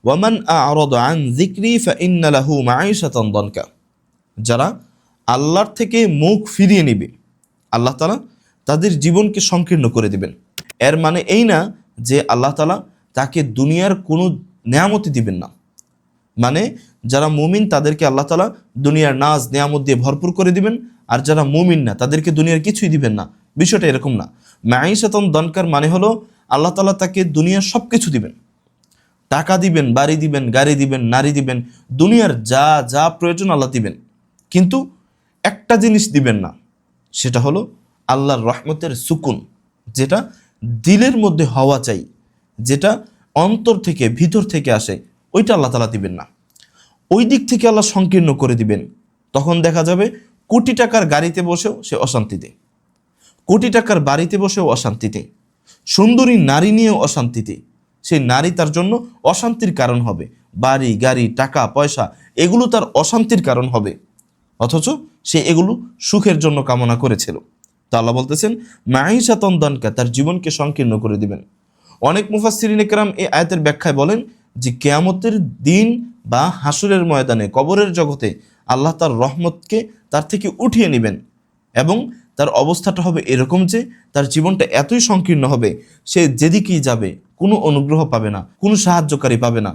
ওয়ামান আ'রাদা আন যিকরি ফাইন্না লাহু মাঈশাতান দানকা, যারা আল্লাহর থেকে মুখ ফিরিয়ে নেবে আল্লাহ তাআলা তাদের জীবনকে সংকীর্ণ করে দিবেন। এর মানে এই না যে আল্লাহ তাআলা তাকে দুনিয়ার কোনো নেয়ামতই দিবেন না। মানে যারা মুমিন তাদেরকে আল্লাহ তাআলা দুনিয়ার নাজ নেয়ামত দিয়ে ভরপুর করে দিবেন, আর যারা মুমিন না তাদেরকে দুনিয়ার কিছুই দিবেন না। বিষয়টা এরকম না। মাঈশাতান দানকার মানে হলো আল্লাহ তাআলা তাকে দুনিয়ার সব কিছু দিবেন, টাকা দিবেন, বাড়ি দিবেন, গাড়ি দিবেন, নারী দিবেন, দুনিয়ার যা যা প্রয়োজন আল্লাহ দিবেন, কিন্তু একটা জিনিস দিবেন না, সেটা হলো আল্লাহর রহমতের সুকুন, যেটা দিলের মধ্যে হওয়া চাই, যেটা অন্তর থেকে ভিতর থেকে আসে, ওইটা আল্লাহ তাআলা দিবেন না। ওই দিক থেকে আল্লাহ সংকীর্ণ করে দিবেন। তখন দেখা যাবে কোটি টাকার গাড়িতে বসেও সে অশান্তিতে, কোটি টাকার বাড়িতে বসেও অশান্তিতে, সুন্দরী নারী নিয়েও অশান্তিতে। সেই নারী তার জন্য অশান্তির কারণ হবে, বাড়ি গাড়ি টাকা পয়সা এগুলো তার অশান্তির কারণ হবে, অথচ সে এগুলো সুখের জন্য কামনা করেছিল। তা আল্লাহ বলতেছেন মাঈশাতান দানকা, তার জীবনকে সংকীর্ণ করে দিবেন। অনেক মুফাসসিরিনে কেরাম এই আয়াতের ব্যাখ্যায় বলেন যে কিয়ামতের দিন বা হাসরের ময়দানে কবরের জগতে আল্লাহ তার রহমতকে তার থেকে উঠিয়ে নেবেন, এবং তার অবস্থাটা হবে এরকম যে তার জীবনটা এতই সংকীর্ণ হবে, সে যেদিকেই যাবে কোনো অনুগ্রহ পাবে না, কোনো সাহায্যকারী পাবে না।